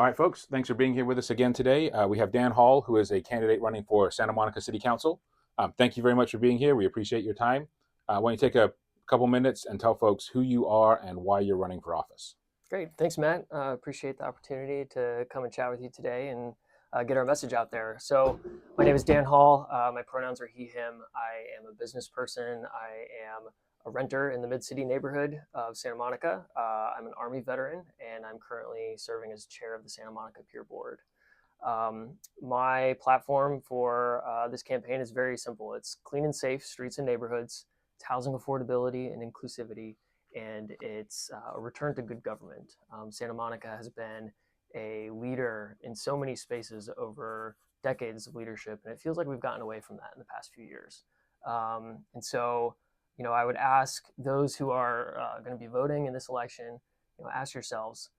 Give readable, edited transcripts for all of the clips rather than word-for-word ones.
All right, folks, thanks for being here with us again today. We have Dan Hall, who is a candidate running for Santa Monica City Council. Thank you very much for being here. We appreciate your time. Why don't you take a couple minutes and tell folks who you are and why you're running for office? Great. Thanks, Matt. Appreciate the opportunity to come and chat with you today and get our message out there. So, my name is Dan Hall. My pronouns are he, him. I am a business person. I am a renter in the Mid City neighborhood of Santa Monica. I'm an Army veteran, and I'm currently serving as chair of the Santa Monica Peer Board. My platform for this campaign is very simple. It's clean and safe streets and neighborhoods, it's housing affordability and inclusivity, and it's a return to good government. Santa Monica has been a leader in so many spaces over decades of leadership, and it feels like we've gotten away from that in the past few years. I would ask those who are going to be voting in this election, ask yourselves,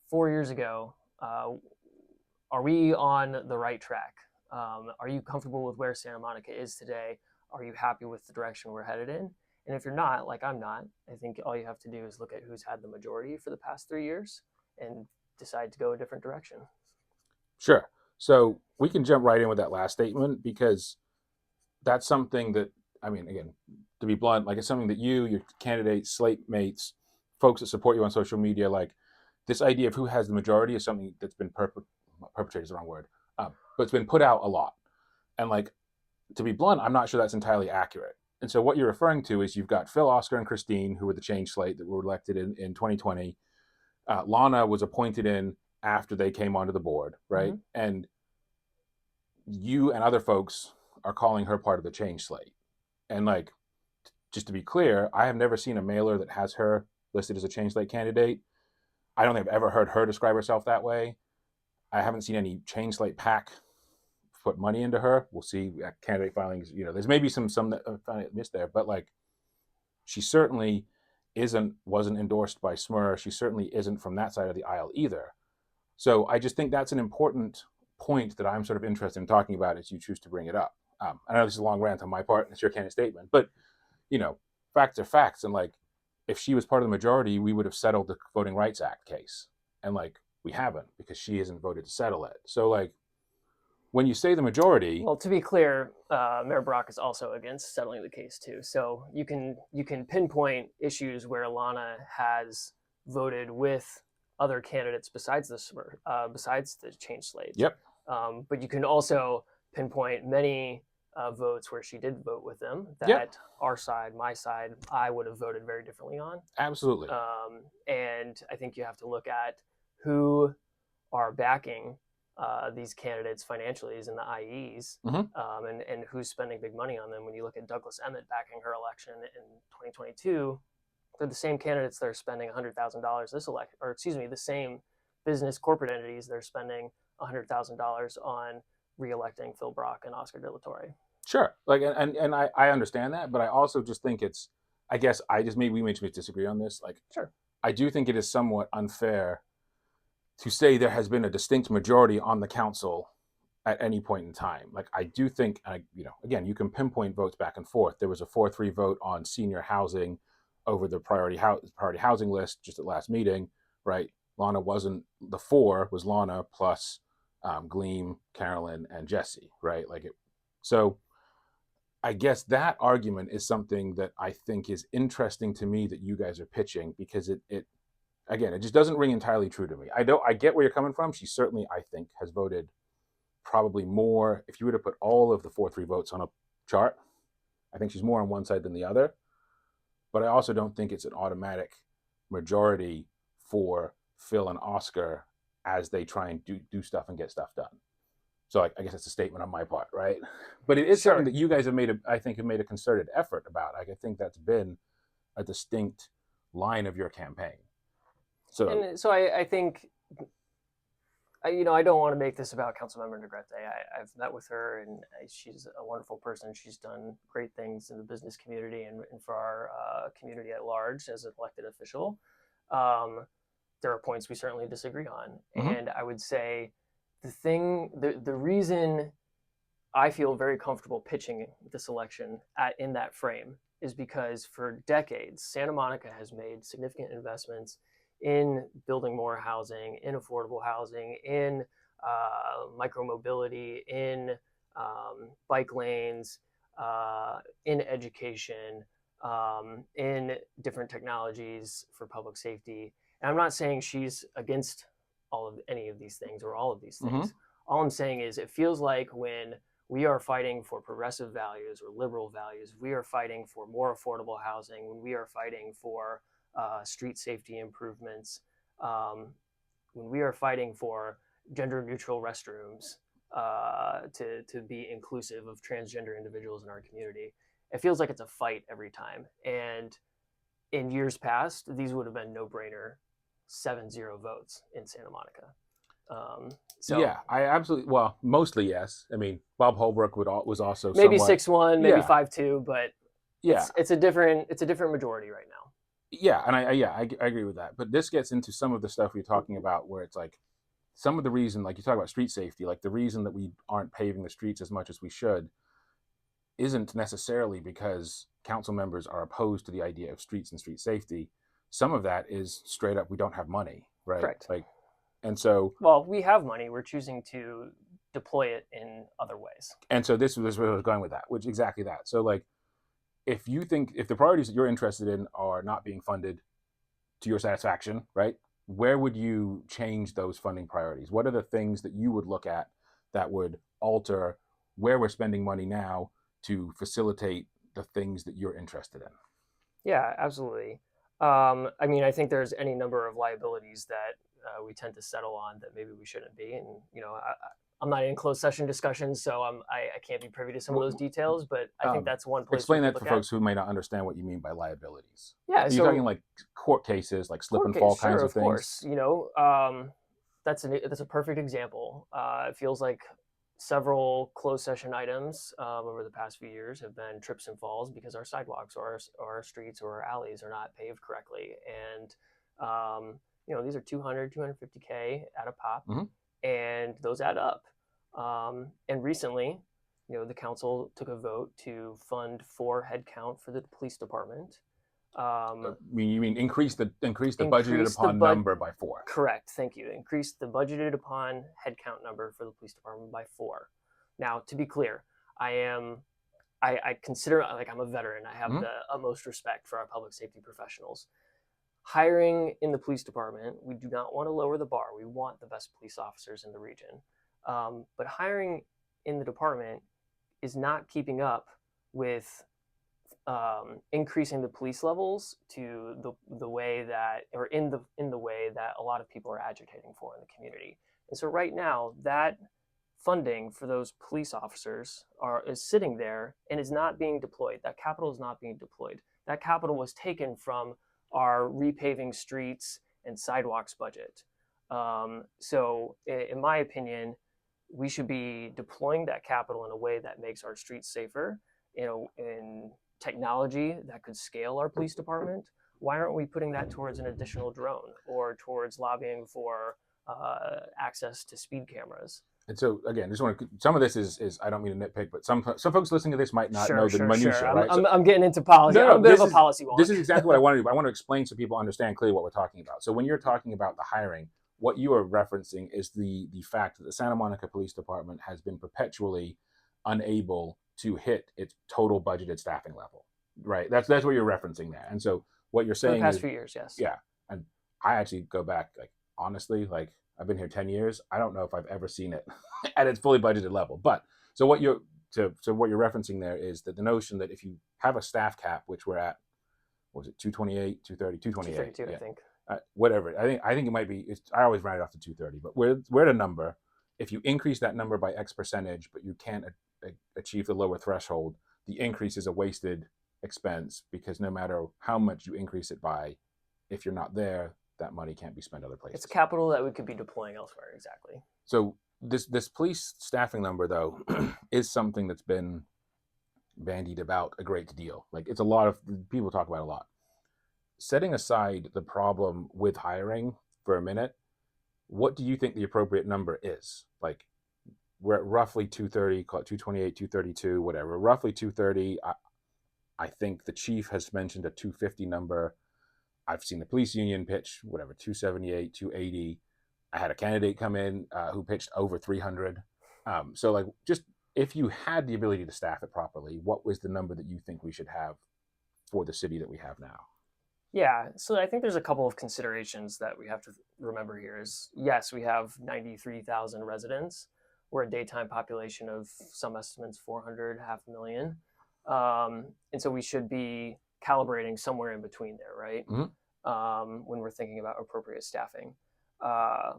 4 years ago, are we on the right track? Are you comfortable with where Santa Monica is today? Are you happy with the direction we're headed in? And if you're not, like I'm not, I think all you have to do is look at who's had the majority for the past 3 years and decide to go a different direction. Sure. So we can jump right in with that last statement because that's something that, I mean, again, to be blunt, like it's something that you, your candidates, slate mates, folks that support you on social media, like this idea of who has the majority is something that's been perpetrated is the wrong word, but it's been put out a lot. And like, to be blunt, I'm not sure that's entirely accurate. And so what you're referring to is you've got Phil, Oscar, and Christine, who were the change slate that were elected in 2020. Lana was appointed in after they came onto the board, right? Mm-hmm. And you and other folks are calling her part of the change slate. And like, just to be clear, I have never seen a mailer that has her listed as a change slate candidate. I don't think I've ever heard her describe herself that way. I haven't seen any change slate PAC put money into her. We'll see candidate filings. There's maybe some that I missed there, but like, she certainly wasn't endorsed by SMER. She certainly isn't from that side of the aisle either. So I just think that's an important point that I'm sort of interested in talking about as you choose to bring it up. I know this is a long rant on my part, and it's your candidate statement, but you know, facts are facts. And like, if she was part of the majority, we would have settled the Voting Rights Act case, and like, we haven't because she hasn't voted to settle it. So like, when you say the majority, Well, to be clear, Mayor Brock is also against settling the case too. So you can pinpoint issues where Lana has voted with other candidates besides the change slate. yep, But you can also pinpoint many votes where she did vote with them yep, that our side, my side, I would have voted very differently on. absolutely, And I think you have to look at who are backing these candidates financially in the IEs, mm-hmm. and who's spending big money on them. When you look at Douglas Emmett backing her election in 2022, they're the same candidates that are spending $100,000 this election, or excuse me, the same business corporate entities that are spending $100,000 on re-electing Phil Brock and Oscar De La Torre. Sure. Like, and I understand that, but I also just think it's, I guess I just maybe we may just disagree on this. Like, Sure. I do think it is somewhat unfair to say there has been a distinct majority on the council at any point in time. Like, I do think, again, you can pinpoint votes back and forth. There was a 4-3 vote on senior housing over the priority housing list just at last meeting, right? Lana wasn't, the 4 was Lana plus Gleam, Carolyn, and Jesse, right? So I guess that argument is something that I think is interesting to me that you guys are pitching, because it again, it just doesn't ring entirely true to me. I get where you're coming from. She certainly, I think, has voted probably more. If you were to put all of the 4-3 votes on a chart, I think she's more on one side than the other. But I also don't think it's an automatic majority for Phil and Oscar as they try and do stuff and get stuff done. So I guess that's a statement on my part, right? But it is something Sure. that you guys have made, I think, have made a concerted effort about. I think that's been a distinct line of your campaign. And so I think, I don't want to make this about Councilmember Negrete. I've met with her, and she's a wonderful person. She's done great things in the business community and for our community at large as an elected official. There are points we certainly disagree on. Mm-hmm. And I would say the reason I feel very comfortable pitching this election in that frame is because for decades, Santa Monica has made significant investments in building more housing, in affordable housing, in micromobility, in bike lanes, in education, in different technologies for public safety. And I'm not saying she's against any of these things or all of these things. All I'm saying is it feels like when we are fighting for progressive values or liberal values, we are fighting for more affordable housing, when we are fighting for street safety improvements, when we are fighting for gender neutral restrooms, to be inclusive of transgender individuals in our community, it feels like it's a fight every time. And in years past, these would have been no-brainer 7-0 votes in Santa Monica. So yeah, I absolutely, well, mostly yes. I mean, Bob Holbrook was also maybe somewhat, 6-1, maybe yeah, 5-2, but yeah, it's a different majority right now. yeah, and I agree with that. But this gets into some of the stuff you're talking about, where it's like some of the reason, like you talk about street safety, like the reason that we aren't paving the streets as much as we should isn't necessarily because council members are opposed to the idea of streets and street safety. Some of that is straight up we don't have money, right? Correct. Like, and so, well, we have money. We're choosing to deploy it in other ways. And so this was where I was going with that, which exactly that. So like, if the priorities that you're interested in are not being funded to your satisfaction, right? Where would you change those funding priorities? What are the things that you would look at that would alter where we're spending money now to facilitate the things that you're interested in? Yeah, absolutely. I mean, I think there's any number of liabilities that we tend to settle on that maybe we shouldn't be. And, I'm not in closed session discussions, so I can't be privy to some of those details, but I think that's one place. Explain that for folks who may not understand what you mean by liabilities. Yeah. Are you talking like court cases, like slip and fall kinds of things? Sure, of course. That's a perfect example. It feels like several closed session items over the past few years have been trips and falls because our sidewalks or our streets or our alleys are not paved correctly. And, these are 200, 250K at a pop, and those add up. And recently, the council took a vote to fund 4 headcount for the police department. You mean increase the budgeted upon number by 4? Correct. Thank you. Increase the budgeted upon headcount number for the police department by 4. Now, to be clear, I consider, like, I'm a veteran. I have the utmost respect for our public safety professionals. Hiring in the police department, we do not want to lower the bar. We want the best police officers in the region. But hiring in the department is not keeping up with increasing the police levels to the way that, or in the way that a lot of people are agitating for in the community. And so right now, that funding for those police officers is sitting there and is not being deployed. That capital is not being deployed. That capital was taken from our repaving streets and sidewalks budget. So in my opinion, we should be deploying that capital in a way that makes our streets safer, in technology that could scale our police department. Why aren't we putting that towards an additional drone or towards lobbying for access to speed cameras? And so again, some of this is I don't mean to nitpick, but some folks listening to this might not know the minutiae. Right? I'm getting into policy. I'm a bit of a policy wonk. This is exactly what I want to do. I want to explain so people understand clearly what we're talking about. So when you're talking about the hiring, what you are referencing is the fact that the Santa Monica Police Department has been perpetually unable to hit its total budgeted staffing level. Right? That's what you're referencing there. And so what you're saying for the past few years, yes. Yeah. And I actually go back, like, honestly, like, I've been here 10 years. I don't know if I've ever seen it at its fully budgeted level. But so what you're referencing there is that the notion that if you have a staff cap, which we're at, what was it, 228, 230, 228, 232, I think. Whatever. I think it might be. I always round it off to 230. But we're at a number. If you increase that number by X percentage, but you can't achieve the lower threshold, the increase is a wasted expense, because no matter how much you increase it by, if you're not there, that money can't be spent other places. It's capital that we could be deploying elsewhere. Exactly. So this police staffing number, though, is something that's been bandied about a great deal. Like, it's a lot of people talk about it a lot. Setting aside the problem with hiring for a minute, what do you think the appropriate number is? Like, we're at roughly 230, call it 228, 232, whatever, roughly 230. I think the chief has mentioned a 250 number. I've seen the police union pitch, whatever, 278, 280. I had a candidate come in who pitched over 300. So like, just if you had the ability to staff it properly, what was the number that you think we should have for the city that we have now? Yeah, so I think there's a couple of considerations that we have to remember here is yes, we have 93,000 residents. We're a daytime population of some estimates 400, half a million. And so we should be calibrating somewhere in between there, right? Mhm. When we're thinking about appropriate staffing. Uh,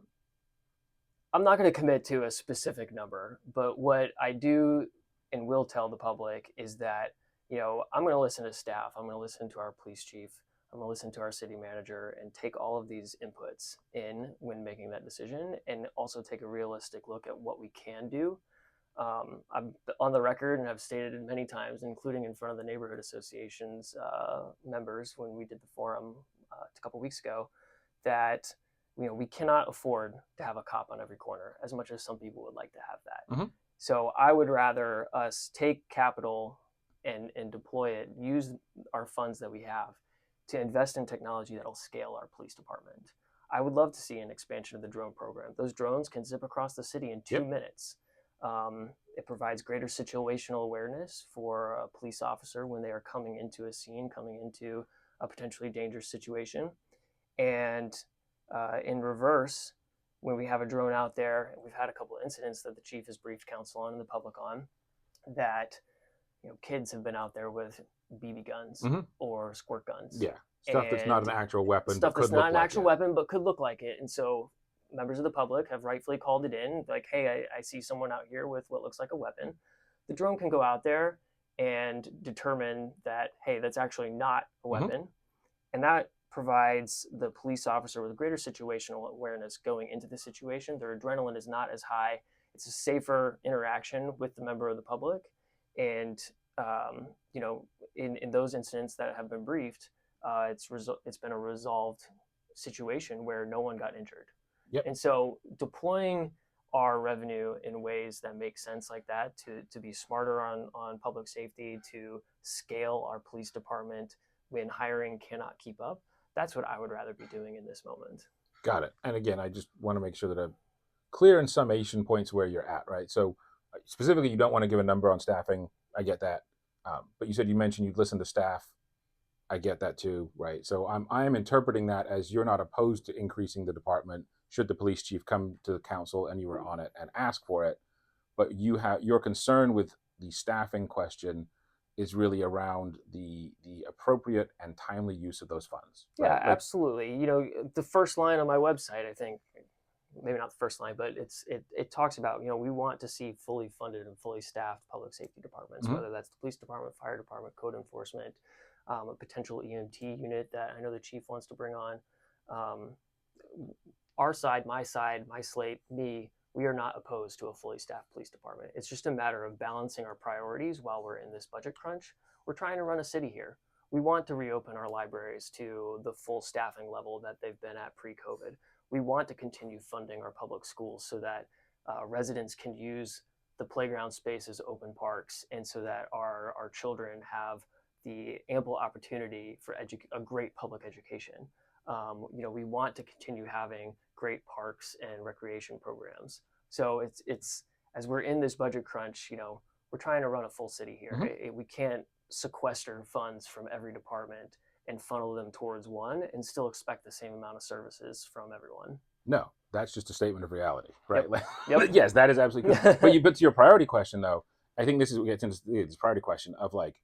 I'm not going to commit to a specific number, but what I do and will tell the public is that, I'm going to listen to staff. I'm going to listen to our police chief. I'm going to listen to our city manager and take all of these inputs in when making that decision and also take a realistic look at what we can do. I'm on the record and I've stated it many times, including in front of the neighborhood association's members when we did the forum a couple weeks ago, that we cannot afford to have a cop on every corner as much as some people would like to have that. Mhm. So I would rather us take capital and deploy it, use our funds that we have to invest in technology that'll scale our police department. I would love to see an expansion of the drone program. Those drones can zip across the city in 2 Yep. minutes. It provides greater situational awareness for a police officer when they are coming into a scene, coming into a potentially dangerous situation. And in reverse, when we have a drone out there, and we've had a couple of incidents that the chief has briefed council on and the public on, that kids have been out there with BB guns Mhm. or squirt guns. Yeah, stuff that's not And an actual weapon, stuff but that's could not look an like actual it. weapon but could look like it. And so members of the public have rightfully called it in, like, hey, I see someone out here with what looks like a weapon. The drone can go out there and determine that, hey, that's actually not a weapon. And that provides the police officer with greater situational awareness going into the situation. Their adrenaline is not as high. It's a safer interaction with the member of the public. And, in those incidents that have been briefed, it's been a resolved situation where no one got injured. Yep. And so deploying our revenue in ways that make sense like that to be smarter on public safety, to scale our police department when hiring cannot keep up, that's what I would rather be doing in this moment. Got it. And again, I just want to make sure that I'm clear in summation points where you're at, right? So specifically, you don't want to give a number on staffing. I get that. But you mentioned you'd listen to staff. I get that too, right? So I'm interpreting that as you're not opposed to increasing the department should the police chief come to the council and you were on it and ask for it, but your concern with the staffing question is really around the appropriate and timely use of those funds. Right? Yeah, Like, absolutely. The first line on my website, I think, maybe not the first line, but it talks about, we want to see fully funded and fully staffed public safety departments, Mhm. whether that's the police department, fire department, code enforcement, a potential EMT unit that I know the chief wants to bring on. Our side, my slate, me, we are not opposed to a fully staffed police department. It's just a matter of balancing our priorities while we're in this budget crunch. We're trying to run a city here. We want to reopen our libraries to the full staffing level that they've been at pre-COVID. We want to continue funding our public schools so that residents can use the playground spaces, open parks, and so that our children have the ample opportunity for a great public education. We want to continue having great parks and recreation programs. So it's as we're in this budget crunch, we're trying to run a full city here. Mhm. We can't sequester funds from every department and funnel them towards one and still expect the same amount of services from everyone. No, that's just a statement of reality, right? Yep. Yep. Yes, that is absolutely good. But to your priority question, though, I think this gets into this priority question of like,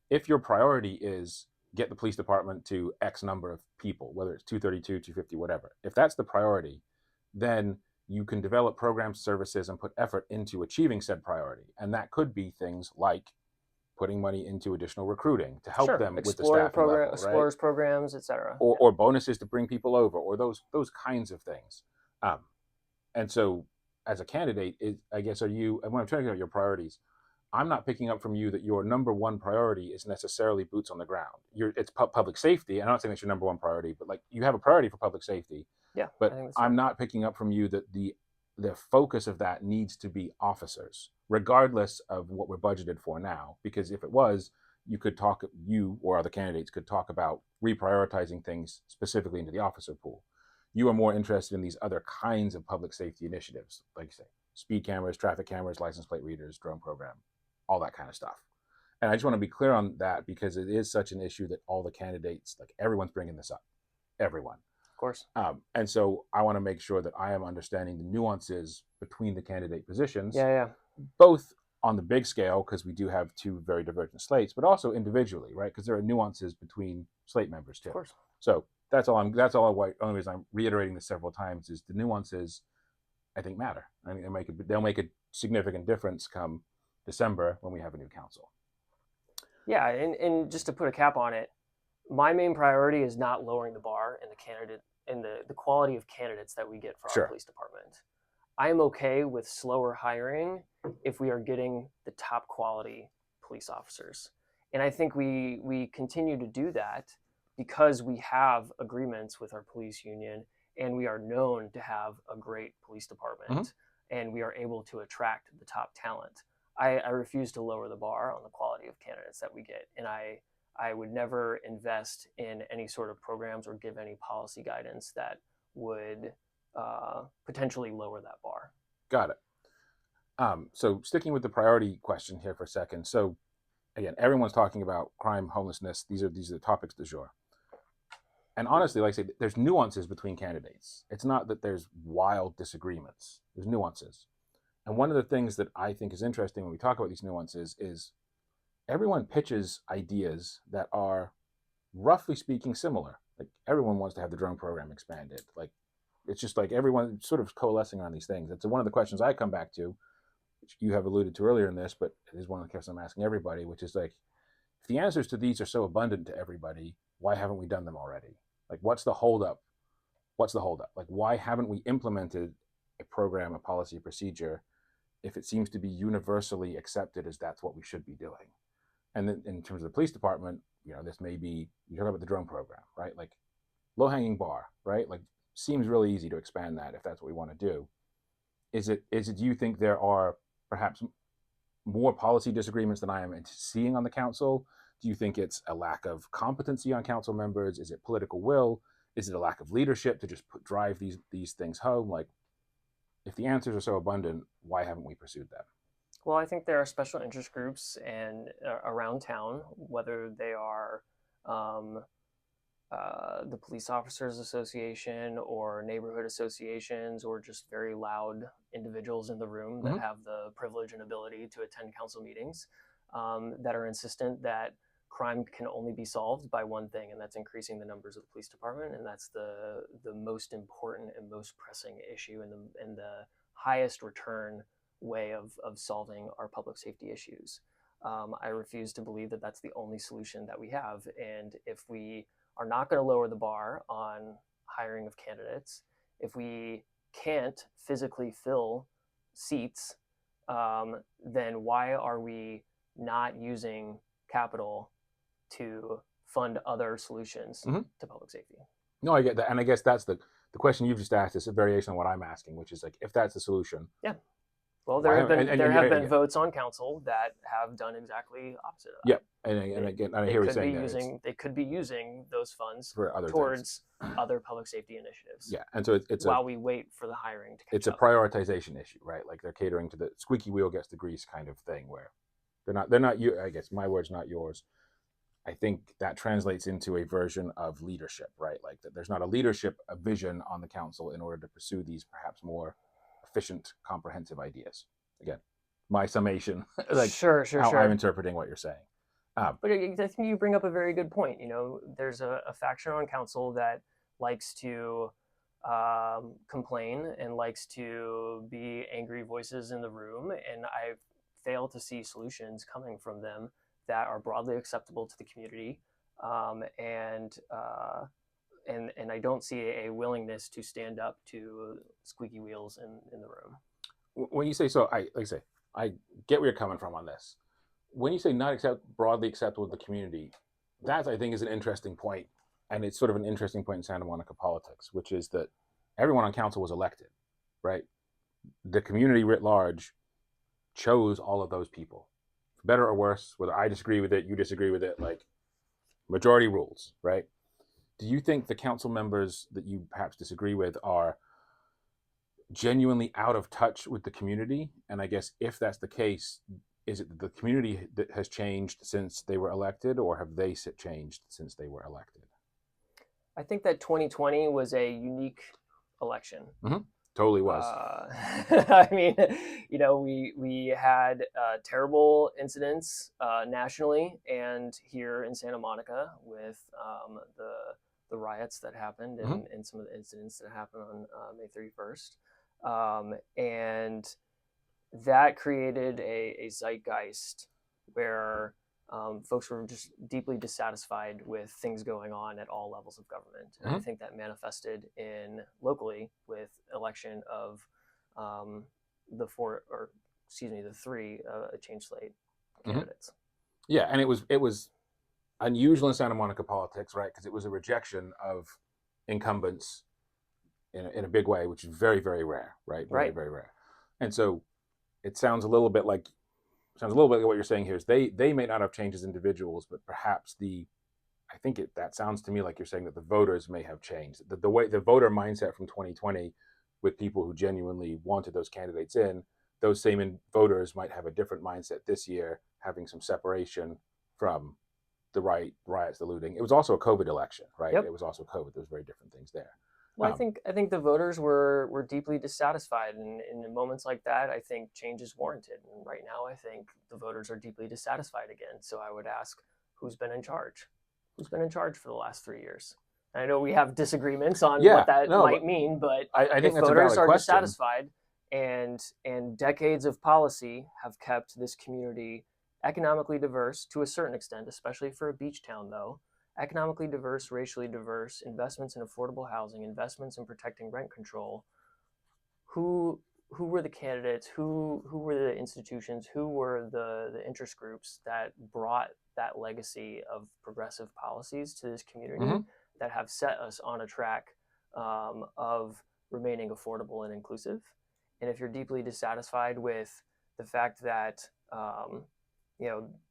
if your priority is get the police department to X number of people, whether it's 232, 250, whatever, if that's the priority, then you can develop programs, services, and put effort into achieving said priority. And that could be things like putting money into additional recruiting to help Sure. them with the Exploring staffing level, right? explorers programs, etc. Or bonuses to bring people over, or those kinds of things. And so, as a candidate, I guess, when I'm trying to get at your priorities, I'm not picking up from you that your number one priority is necessarily boots on the ground. It's public safety. I'm not saying that's your number one priority, but like you have a priority for public safety. Yeah, But I think that's I'm fair. not picking up from you that the focus of that needs to be officers, regardless of what we're budgeted for now. Because if it was, you could talk, you or other candidates could talk about reprioritizing things specifically into the officer pool. You are more interested in these other kinds of public safety initiatives, like you say, speed cameras, traffic cameras, license plate readers, drone program, all that kind of stuff. And I just want to be clear on that because it is such an issue that all the candidates, like everyone's bringing this up, everyone. Of course. And so I want to make sure that I am understanding the nuances between the candidate positions, Yeah. both on the big scale, because we do have two very divergent slates, but also individually, right? Because there are nuances between slate members too. Of course. So that's all. Only reason I'm reiterating this several times is the nuances, I think, matter. I mean, they'll make a significant difference come December when we have a new council. Yeah, and just to put a cap on it, my main priority is not lowering the bar in the candidate and the quality of candidates that we get for Sure. our police department. I am okay with slower hiring if we are getting the top quality police officers. And I think we continue to do that because we have agreements with our police union and we are known to have a great police department and we are able to attract the top talent. I refuse to lower the bar on the quality of candidates that we get. And I would never invest in any sort of programs or give any policy guidance that would potentially lower that bar. Got it. So sticking with the priority question here for a second. So again, everyone's talking about crime, homelessness. These are the topics du jour. And honestly, like I say, there's nuances between candidates. It's not that there's wild disagreements. There's nuances. And one of the things that I think is interesting when we talk about these nuances is everyone pitches ideas that are, roughly speaking, similar. Like everyone wants to have the drone program expanded. Like it's just like everyone sort of coalescing on these things. It's one of the questions I come back to, which you have alluded to earlier in this, but it is one of the questions I'm asking everybody, which is like, if the answers to these are so abundant to everybody, why haven't we done them already? Like, what's the holdup? What's the holdup? Like, why haven't we implemented a program, a policy, a procedure, if it seems to be universally accepted as that's what we should be doing? And then in terms of the police department, this may be, you talk about the drone program, right? Like low-hanging bar, right? Like seems really easy to expand that if that's what we want to do. Do you think there are perhaps more policy disagreements than I am seeing on the council? Do you think it's a lack of competency on council members? Is it political will? Is it a lack of leadership to just drive these things home? Like, if the answers are so abundant, why haven't we pursued them? Well, I think there are special interest groups and around town, whether they are the Police Officers Association or neighborhood associations or just very loud individuals in the room that have the privilege and ability to attend council meetings that are insistent that crime can only be solved by one thing, and that's increasing the numbers of the police department. And that's the most important and most pressing issue and the highest return way of solving our public safety issues. I refuse to believe that that's the only solution that we have. And if we are not going to lower the bar on hiring of candidates, if we can't physically fill seats, then why are we not using capital to fund other solutions to public safety? No, I get that. And I guess that's the question you've just asked is a variation on what I'm asking, which is like, if that's the solution. Yeah. Well, there have been votes on council that have done exactly opposite of that. Yeah, and again, I hear you saying they could be using those funds for other towards other public safety initiatives. Yeah, and so it's while we wait for the hiring to catch it's up. a prioritization issue, right? Like they're catering to the squeaky wheel gets the grease kind of thing, where they're not you. I guess my words, not yours. I think that translates into a version of leadership, right? Like that there's not a vision on the council in order to pursue these perhaps more efficient, comprehensive ideas. Again, my summation, like sure. I'm interpreting what you're saying. But I think you bring up a very good point. There's a faction on council that likes to complain and likes to be angry voices in the room, and I fail to see solutions coming from them that are broadly acceptable to the community, and I don't see a willingness to stand up to squeaky wheels in the room. When you say so, I get where you're coming from on this. When you say not broadly acceptable to the community, that I think is an interesting point, and it's sort of an interesting point in Santa Monica politics, which is that everyone on council was elected, right? The community writ large chose all of those people for better or worse, whether I disagree with it, you disagree with it, like majority rules, right? Do you think the council members that you perhaps disagree with are genuinely out of touch with the community? And I guess if that's the case, is it that the community that has changed since they were elected, or have they changed since they were elected? I think that 2020 was a unique election. Totally was. I mean, we had terrible incidents nationally and here in Santa Monica with the riots that happened and some of the incidents that happened on May 31st, and that created a zeitgeist where folks were just deeply dissatisfied with things going on at all levels of government. And I think that manifested in locally with election of the three change slate candidates. Yeah, and it was unusual in Santa Monica politics, right? Because it was a rejection of incumbents in a big way, which is very, very rare, right? Very, very rare. And so it sounds a little bit like what you're saying here is they may not have changed as individuals, but perhaps that sounds to me like you're saying that the voters may have changed. The way the voter mindset from 2020 with people who genuinely wanted those candidates in, those same voters might have a different mindset this year, having some separation from the riots, the looting. It was also a COVID election, right? Yep. It was also COVID. There's very different things there. Well, I think the voters were deeply dissatisfied, and in moments like that, I think change is warranted. And right now, I think the voters are deeply dissatisfied again. So I would ask, who's been in charge? Who's been in charge for the last 3 years? I know we have disagreements on what that might mean, but I think if voters are dissatisfied, and decades of policy have kept this community economically diverse to a certain extent, especially for a beach town, though. Economically diverse, racially diverse, investments in affordable housing, investments in protecting rent control. Who were the candidates? Who were the institutions? Who were the interest groups that brought that legacy of progressive policies to this community that have set us on a track of remaining affordable and inclusive? And if you're deeply dissatisfied with the fact that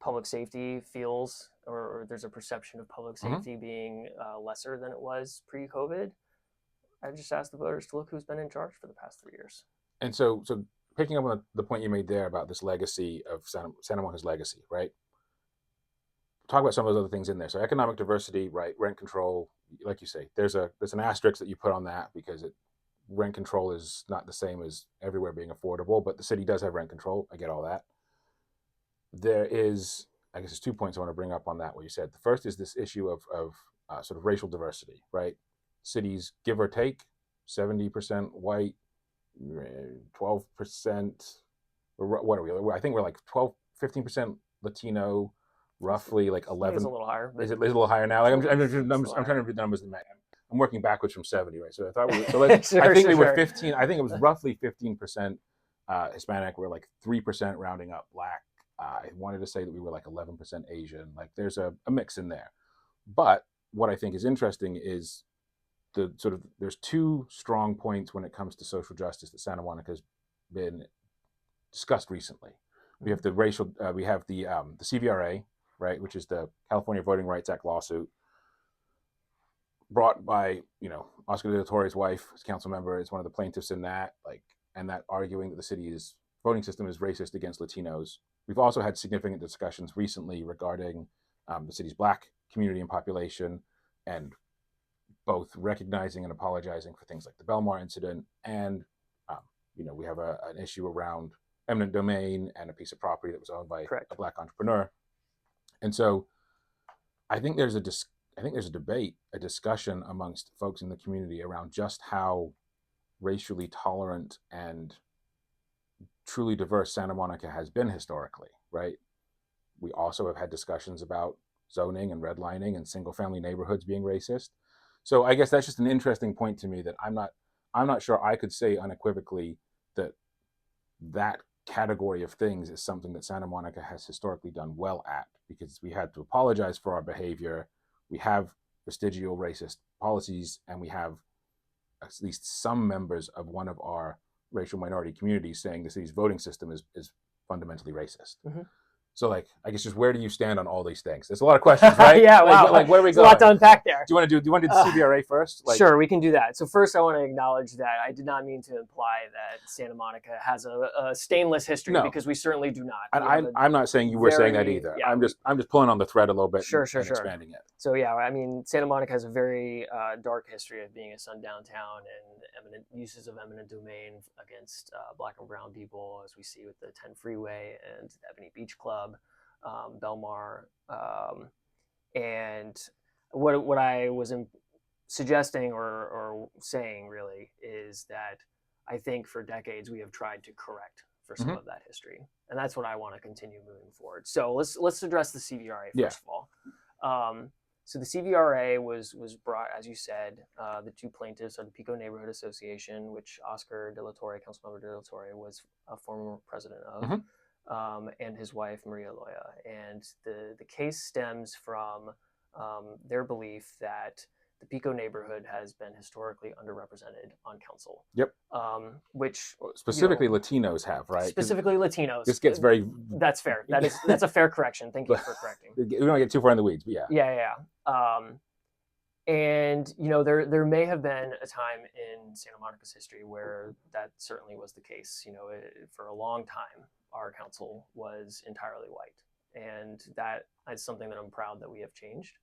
public safety feels, or there's a perception of public safety being lesser than it was pre-COVID, I just asked the voters to look who's been in charge for the past 3 years. And so picking up on the point you made there about this legacy of Santa Monica's legacy, right? Talk about some of those other things in there. So economic diversity, right? Rent control, like you say, there's an asterisk that you put on that because rent control is not the same as everywhere being affordable, but the city does have rent control. I get all that. There is, I guess, there's 2 points I want to bring up on that. What you said. The first is this issue of sort of racial diversity, right? Cities, give or take, 70% white, 12%. What are we? I think we're like 15% Latino, roughly like 11. It's a little higher. Is it a little higher now? Like I'm trying to read the numbers. I'm working backwards from 70, right? So I thought I think we were 15. I think it was roughly 15% Hispanic. We're like 3% rounding up Black. I wanted to say that we were like 11% Asian. Like there's a mix in there. But what I think is interesting is there's 2 strong points when it comes to social justice that Santa Monica has been discussed recently. We have the CVRA, right, which is the California Voting Rights Act lawsuit brought by, Oscar De La Torre's wife, as council member, is one of the plaintiffs in that, and that arguing that the city's voting system is racist against Latinos. We've also had significant discussions recently regarding the city's Black community and population, and both recognizing and apologizing for things like the Belmar incident. And, we have an issue around eminent domain and a piece of property that was owned by a Black entrepreneur. And so I think there's a debate, a discussion amongst folks in the community around just how racially tolerant and truly diverse Santa Monica has been historically, right? We also have had discussions about zoning and redlining and single family neighborhoods being racist. So I guess that's just an interesting point to me that I'm not sure I could say unequivocally that category of things is something that Santa Monica has historically done well at, because we had to apologize for our behavior. We have vestigial racist policies, and we have at least some members of one of our racial minority communities saying the city's voting system is fundamentally racist. So, like, I guess just where do you stand on all these things? There's a lot of questions, right? Yeah, like, wow. like where do we There's go? a lot to unpack there. Do you want to do the CVRA first? Like, Sure, we can do that. So first, I want to acknowledge that I did not mean to imply that Santa Monica has a stainless history, No. because we certainly do not. And I'm not saying you were saying that either. yeah, I'm just pulling on the thread a little bit Sure. and expanding it. So yeah, I mean, Santa Monica has a very dark history of being a sundown town and eminent uses of eminent domain against Black and brown people, as we see with the 10 Freeway and Ebony Beach Club, Belmar, and what I was suggesting or saying really is that I think for decades we have tried to correct for some of that history, and that's what I want to continue moving forward. So let's address the CVRA first of all. So the CVRA was brought, as you said, the two plaintiffs are the Pico Neighborhood Association, which Oscar De La Torre, Councilmember De La Torre, was a former president of, and his wife Maria Loya. And the case stems from their belief that the Pico neighborhood has been historically underrepresented on council. Yep. Which specifically Latinos have, right? Specifically Latinos. This gets very. That's fair. That's a fair correction. Thank you for correcting. We don't get too far in the weeds, but yeah. Yeah. And there may have been a time in Santa Monica's history where that certainly was the case. For a long time, our council was entirely white, and that is something that I'm proud that we have changed.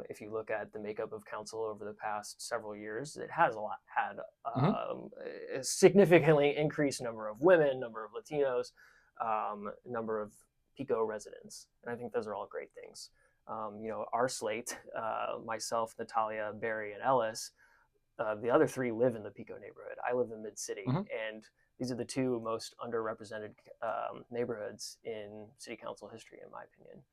If you look at the makeup of council over the past several years, it has had a significantly increased number of women, number of Latinos, number of Pico residents, and I think those are all great things. Our slate, myself, Natalia, Barry, and Ellis, the other three live in the Pico neighborhood. I live in Mid-City, and these are the two most underrepresented neighborhoods in city council history, in my opinion.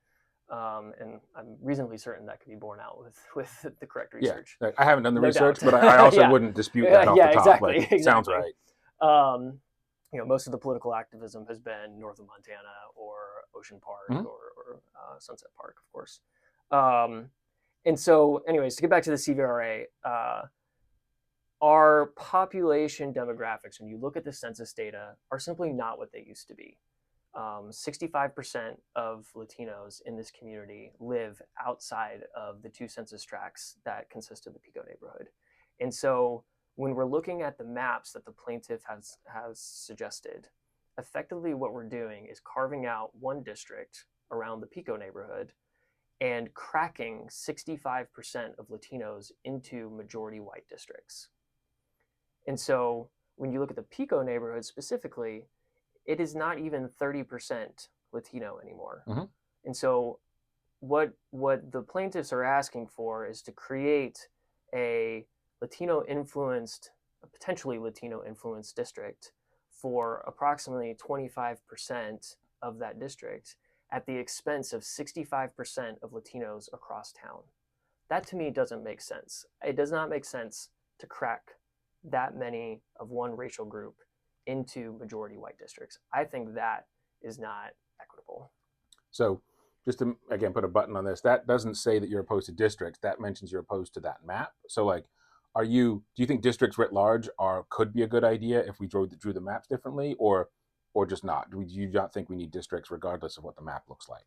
And I'm reasonably certain that could be borne out with the correct research. Yeah, I haven't done the research, but I also wouldn't dispute that off the top. Exactly, like, exactly. Sounds right. Most of the political activism has been north of Montana or Ocean Park or Sunset Park, of course. And so, anyways, to get back to the CVRA, our population demographics, when you look at the census data, are simply not what they used to be. 65% of Latinos in this community live outside of the two census tracts that consist of the Pico neighborhood. And so when we're looking at the maps that the plaintiff has suggested, effectively what we're doing is carving out one district around the Pico neighborhood and cracking 65% of Latinos into majority white districts. And so when you look at the Pico neighborhood specifically, it is not even 30% Latino anymore. And so what the plaintiffs are asking for is to create a potentially Latino influenced district for approximately 25% of that district at the expense of 65% of Latinos across town. That to me doesn't make sense. It does not make sense to crack that many of one racial group into majority white districts. I think that is not equitable. So just to, again, put a button on this, that doesn't say that you're opposed to districts. That mentions you're opposed to that map. So like, do you think districts writ large could be a good idea if we drew the maps differently, or just not? Do you not think we need districts regardless of what the map looks like?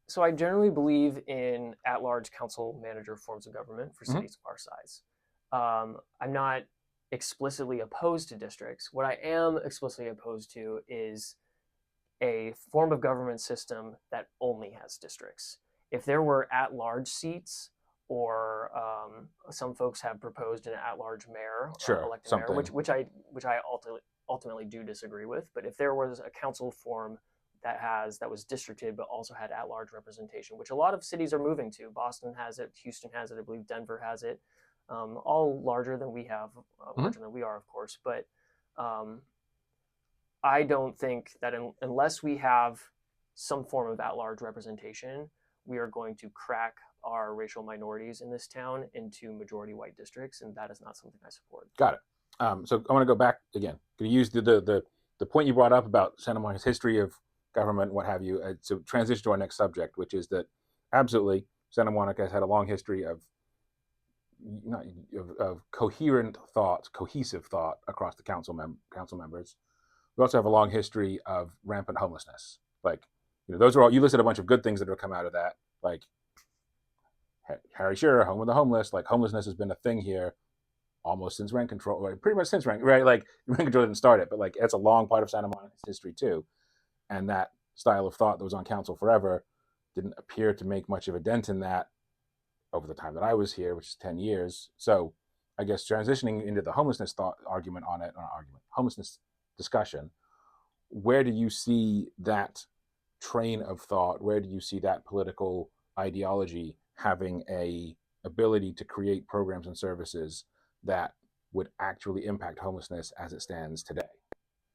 So I generally believe in at-large council manager forms of government for cities of our size. I'm not explicitly opposed to districts. What I am explicitly opposed to is a form of government system that only has districts. If there were at-large seats, or some folks have proposed an at-large mayor, elected mayor, which I ultimately do disagree with. But if there was a council form that was districted but also had at-large representation, which a lot of cities are moving to. Boston has it, Houston has it, I believe Denver has it. All larger than we have, larger than we are, of course. But I don't think that unless we have some form of at-large representation, we are going to crack our racial minorities in this town into majority white districts, and that is not something I support. Got it. So I want to go back again. Going to use the point you brought up about Santa Monica's history of government, what have you, to transition to our next subject, which is that absolutely Santa Monica has had a long history of coherent thought, cohesive thought across the council members. We also have a long history of rampant homelessness. Like those are all, you listed a bunch of good things that have come out of that, like Harry Shearer, home of the homeless. Like homelessness has been a thing here almost since rent control, like pretty much since rent, right? Like rent control didn't start it, but like it's a long part of Santa Monica's history too. And that style of thought that was on council forever didn't appear to make much of a dent in that over the time that I was here, which is 10 years. So I guess transitioning into the homelessness thought argument on it, not argument, homelessness discussion, where do you see that train of thought? Where do you see that political ideology having a ability to create programs and services that would actually impact homelessness as it stands today?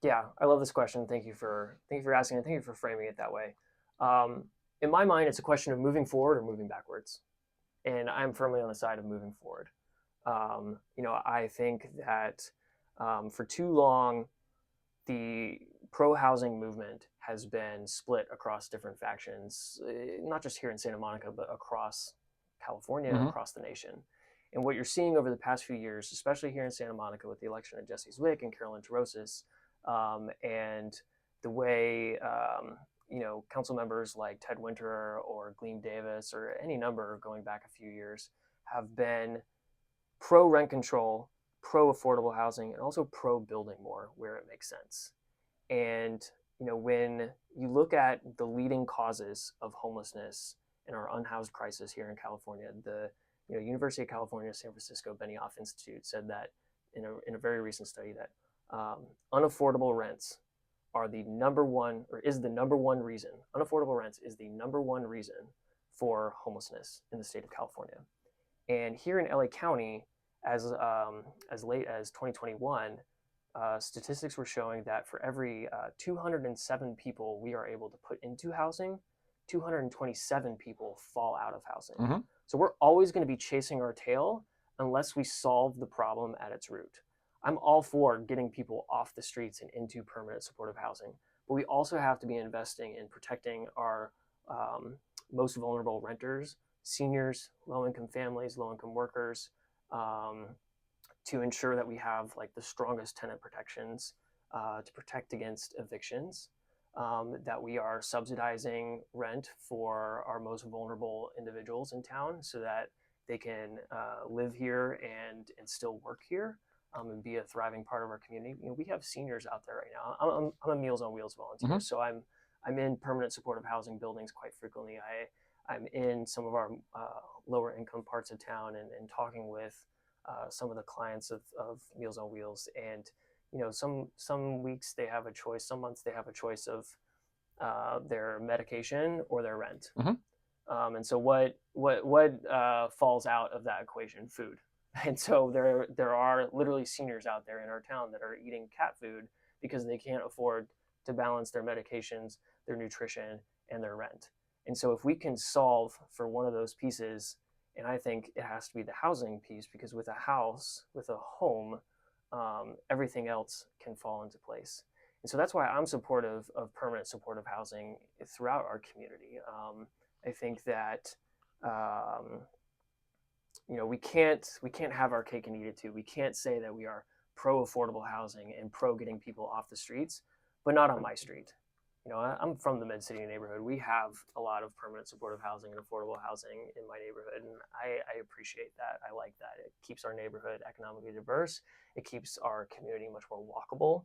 Yeah, I love this question. Thank you for asking and thank you for framing it that way. Um, in my mind, it's a question of moving forward or moving backwards, and I'm firmly on the side of moving forward. I think that for too long, the pro housing movement has been split across different factions, not just here in Santa Monica, but across California, Mm-hmm. across the nation. And what you're seeing over the past few years, especially here in Santa Monica with the election of Jesse Zwick and Carolyn Terosis, and the way council members like Ted Winter or Gleam Davis or any number going back a few years have been pro rent control, pro affordable housing, and also pro building more where it makes sense. And when you look at the leading causes of homelessness and our unhoused crisis here in California, the University of California, San Francisco Benioff Institute said that in a very recent study that unaffordable rents are the number one, or is the number one reason. Unaffordable rents is the number one reason for homelessness in the state of California. And here in LA County, as late as 2021, statistics were showing that for every 207 people we are able to put into housing, 227 people fall out of housing. Mm-hmm. So we're always going to be chasing our tail unless we solve the problem at its root. I'm all for getting people off the streets and into permanent supportive housing, but we also have to be investing in protecting our most vulnerable renters, seniors, low-income families, low-income workers, to ensure that we have like the strongest tenant protections to protect against evictions, that we are subsidizing rent for our most vulnerable individuals in town so that they can live here and still work here, and be a thriving part of our community. We have seniors out there right now. I'm a Meals on Wheels volunteer, Mm-hmm. so I'm in permanent supportive housing buildings quite frequently. I'm in some of our lower income parts of town and talking with some of the clients of Meals on Wheels. And some weeks they have a choice, some months they have a choice of their medication or their rent. Mm-hmm. And so what falls out of that equation? Food. And so there are literally seniors out there in our town that are eating cat food because they can't afford to balance their medications, their nutrition, and their rent. And so if we can solve for one of those pieces, and I think it has to be the housing piece, because with a house, with a home, everything else can fall into place. And so that's why I'm supportive of permanent supportive housing throughout our community. I think that we can't have our cake and eat it too. We can't say that we are pro affordable housing and pro getting people off the streets, but not on my street. I'm from the Mid-City neighborhood. We have a lot of permanent supportive housing and affordable housing in my neighborhood, and I appreciate that. I like that. It keeps our neighborhood economically diverse. It keeps our community much more walkable.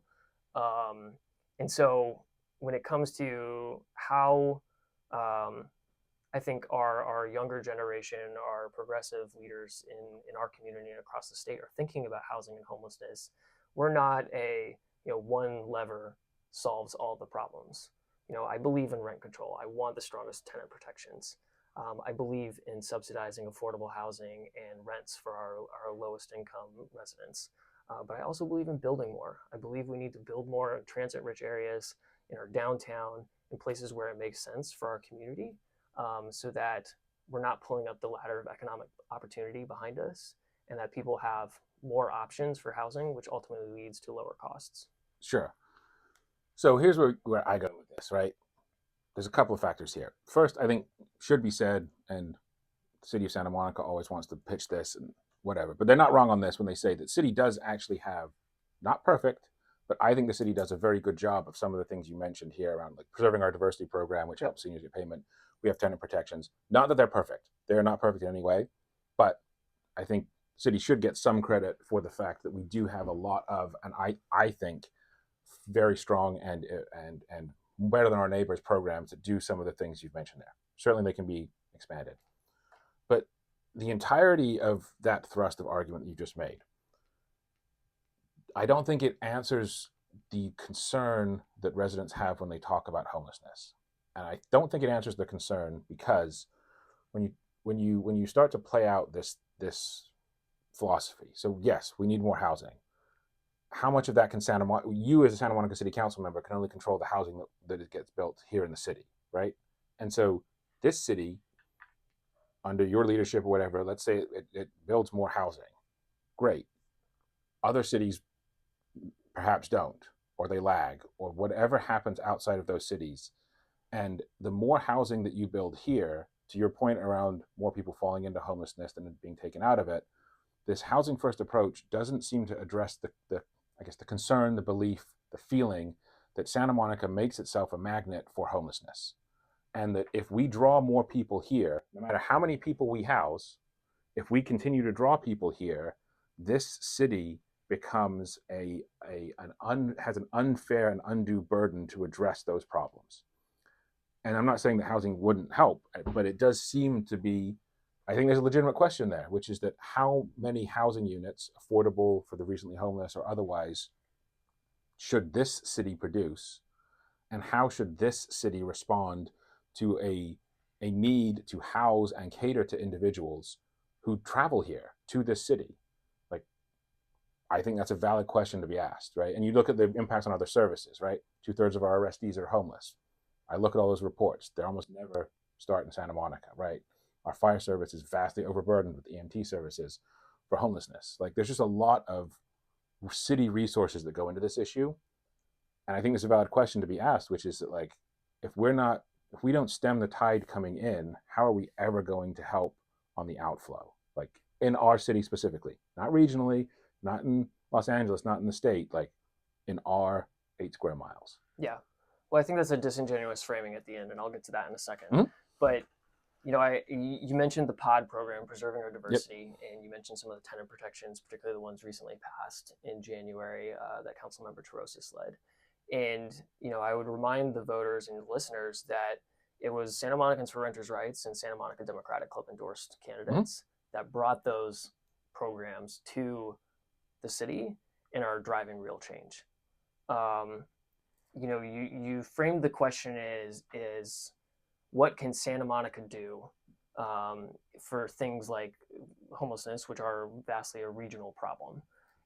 And so when it comes to how I think our younger generation, our progressive leaders in our community and across the state are thinking about housing and homelessness, we're not a one lever solves all the problems. I believe in rent control. I want the strongest tenant protections. I believe in subsidizing affordable housing and rents for our lowest income residents. But I also believe in building more. I believe we need to build more in transit-rich areas, in our downtown, in places where it makes sense for our community, so that we're not pulling up the ladder of economic opportunity behind us, and that people have more options for housing, which ultimately leads to lower costs. Sure. So here's where I go with this, right? There's a couple of factors here. First, I think should be said, and the city of Santa Monica always wants to pitch this and whatever, but they're not wrong on this when they say that city does actually have, not perfect, But I think the city does a very good job of some of the things you mentioned here around like preserving our diversity program, which Yep. helps seniors get payment. We have tenant protections. Not that they're perfect; they are not perfect in any way. But I think the city should get some credit for the fact that we do have a lot of, and I think, very strong and better than our neighbors programs that do some of the things you've mentioned there. Certainly, they can be expanded. But the entirety of that thrust of argument that you just made, I don't think it answers the concern that residents have when they talk about homelessness. And I don't think it answers the concern because when you start to play out this philosophy, so yes, we need more housing. How much of that can you as a Santa Monica City Council member can only control the housing that gets built here in the city, right? And so this city, under your leadership or whatever, let's say it builds more housing. Great. Other cities perhaps don't, or they lag, or whatever happens outside of those cities. And the more housing that you build here, to your point around more people falling into homelessness than being taken out of it, this housing first approach doesn't seem to address the I guess the concern, the belief, the feeling that Santa Monica makes itself a magnet for homelessness. And that if we draw more people here, no matter how many people we house, if we continue to draw people here, this city becomes has an unfair and undue burden to address those problems. And I'm not saying that housing wouldn't help, but it does seem to be, I think there's a legitimate question there, which is that how many housing units, affordable for the recently homeless or otherwise, should this city produce? And how should this city respond to a need to house and cater to individuals who travel here to this city? Like, I think that's a valid question to be asked, right? And you look at the impacts on other services, right? 2/3 of our arrestees are homeless. I look at all those reports; they almost never start in Santa Monica, right? Our fire service is vastly overburdened with EMT services for homelessness. Like, there's just a lot of city resources that go into this issue, and I think it's a valid question to be asked, which is that, like, if we don't stem the tide coming in, how are we ever going to help on the outflow? Like, in our city specifically, not regionally, not in Los Angeles, not in the state, like in our 8 square miles. Yeah. Well, I think that's a disingenuous framing at the end, and I'll get to that in a second. Mhm. But you mentioned the POD program, Preserving Our Yep. Diversity, and you mentioned some of the tenant protections, particularly the ones recently passed in January that Councilmember Terosis led. And I would remind the voters and listeners that it was Santa Monicans for Renters' Rights and Santa Monica Democratic Club endorsed candidates that brought those programs to the city and are driving real change. You framed the question is what can Santa Monica do for things like homelessness, which are vastly a regional problem.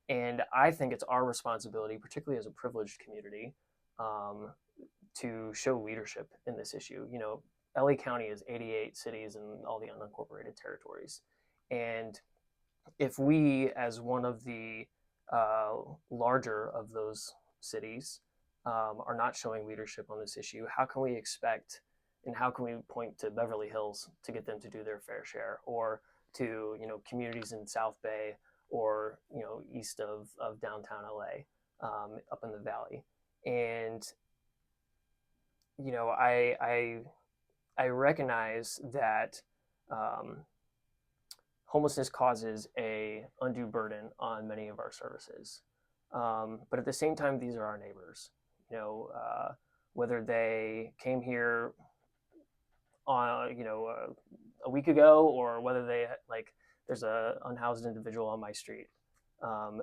And I think it's our responsibility, particularly as a privileged community, to show leadership in this issue. LA County is 88 cities and all the unincorporated territories. And if we, as one of the larger of those cities, are not showing leadership on this issue, how can we expect and how can we point to Beverly Hills to get them to do their fair share, or to communities in South Bay, or east of downtown LA, up in the valley? And I recognize that homelessness causes a undue burden on many of our services, but at the same time, these are our neighbors. Whether they came here on a week ago, or whether there's a unhoused individual on my street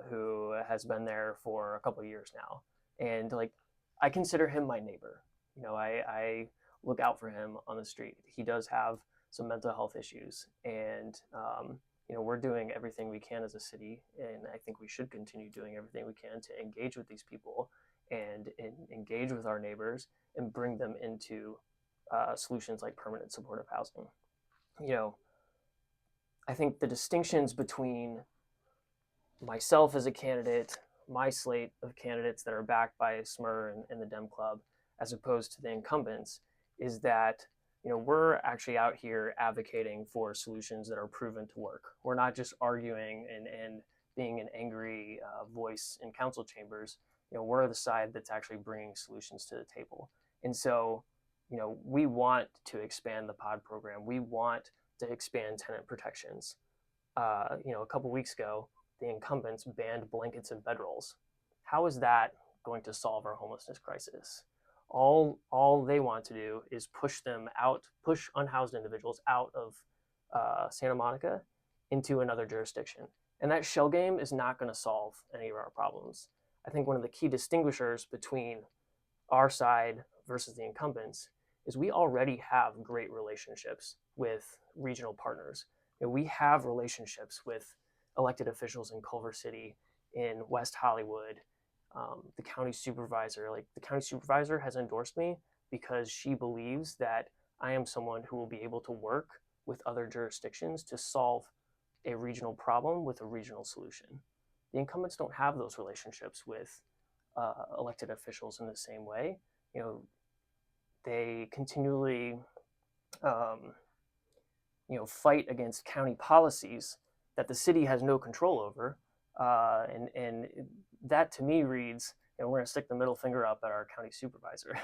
who has been there for a couple of years now, and I consider him my neighbor. I look out for him on the street. He does have some mental health issues, and we're doing everything we can as a city, and I think we should continue doing everything we can to engage with these people and engage with our neighbors and bring them into solutions like permanent supportive housing. I think the distinctions between myself as a candidate, my slate of candidates that are backed by SMER and the Dem Club, as opposed to the incumbents, is that we're actually out here advocating for solutions that are proven to work. We're not just arguing and being an angry voice in council chambers. we're the side that's actually bringing solutions to the table. And so, we want to expand the pod program. We want to expand tenant protections. A couple weeks ago, the incumbents banned blankets and bedrolls. How is that going to solve our homelessness crisis? All they want to do is push unhoused individuals out of Santa Monica into another jurisdiction. And that shell game is not going to solve any of our problems. I think one of the key distinguishers between our side versus the incumbents is we already have great relationships with regional partners. We have relationships with elected officials in Culver City, in West Hollywood, the county supervisor. Like, the county supervisor has endorsed me because she believes that I am someone who will be able to work with other jurisdictions to solve a regional problem with a regional solution. The incumbents don't have those relationships with elected officials in the same way. They continually fight against county policies that the city has no control over, and that to me reads, we're going to stick the middle finger up at our county supervisor.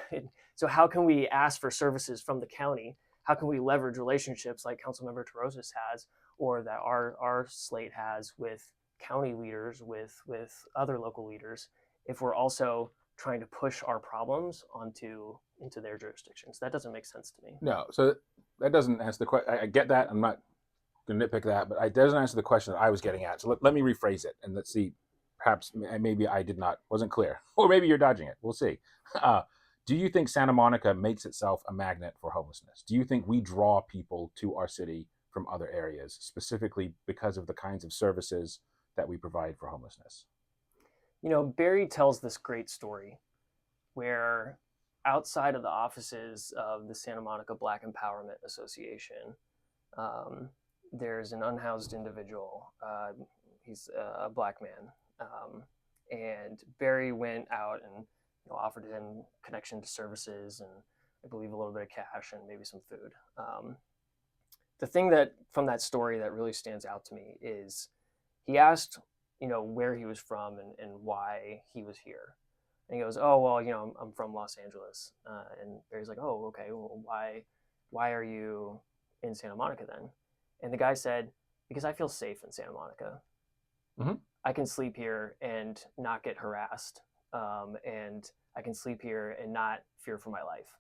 So how can we ask for services from the county? How can we leverage relationships like Councilmember Terosas has, or that our slate has with county leaders, with other local leaders, if we're also trying to push our problems into their jurisdictions? That doesn't make sense to me. No, so that doesn't answer the question. I get that. I'm not going to nitpick that, but it doesn't answer the question that I was getting at. So let me rephrase it, and let's see. Perhaps maybe I wasn't clear, or maybe you're dodging it. We'll see. Do you think Santa Monica makes itself a magnet for homelessness? Do you think we draw people to our city from other areas, specifically because of the kinds of services that we provide for homelessness? Barry tells this great story where outside of the offices of the Santa Monica Black Empowerment Association, there's an unhoused individual. He's a Black man. And Barry went out and offered him connection to services and, I believe, a little bit of cash and maybe some food. The thing that from that story that really stands out to me is he asked, where he was from and why he was here. And he goes, oh, well, I'm from Los Angeles. And Barry's like, oh, okay, well, why are you in Santa Monica then? And the guy said, because I feel safe in Santa Monica. Mm-hmm. I can sleep here and not get harassed. And I can sleep here and not fear for my life.